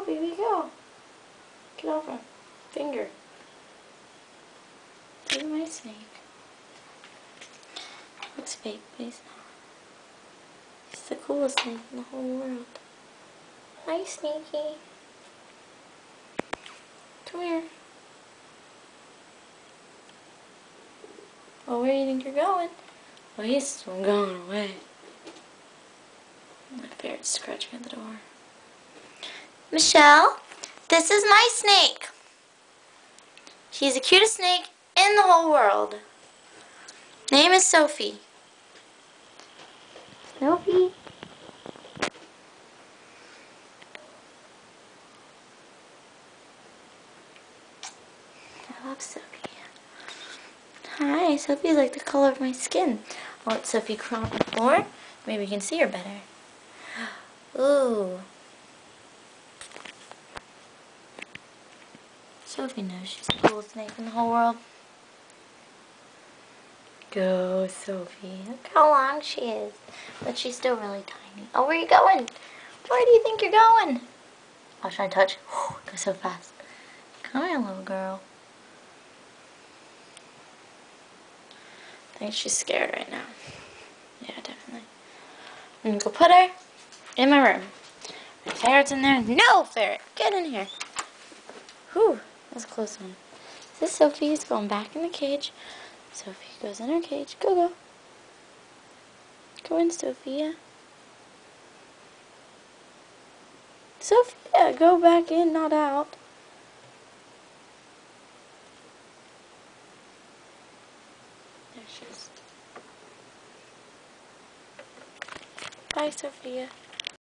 Go, baby, go. Get over. Finger. You're my snake. Looks fake, but he's not. He's the coolest snake in the whole world. Hi, Sneaky. Come here. Oh, where do you think you're going? Oh, he's still going away. My ferret's scratching at the door. Michelle, this is my snake. She's the cutest snake in the whole world. Name is Sophie. Sophie. I love Sophie. Hi, Sophie's like the color of my skin. I'll let Sophie crawl on the floor. Maybe you can see her better. Ooh. Sophie knows she's the coolest snake in the whole world. Go, Sophie. Look how long she is. But she's still really tiny. Oh, where are you going? Where do you think you're going? I'll try to touch. Go so fast. Come here, little girl. I think she's scared right now. Yeah, definitely. I'm gonna go put her in my room. The ferret's in there. No, ferret! Get in here. Whew, that's a close one. This is Sophie. Is going back in the cage. Sophie goes in her cage. Go, go. Go in, Sophia. Sophia, go back in, not out. There she is. Bye, Sophia.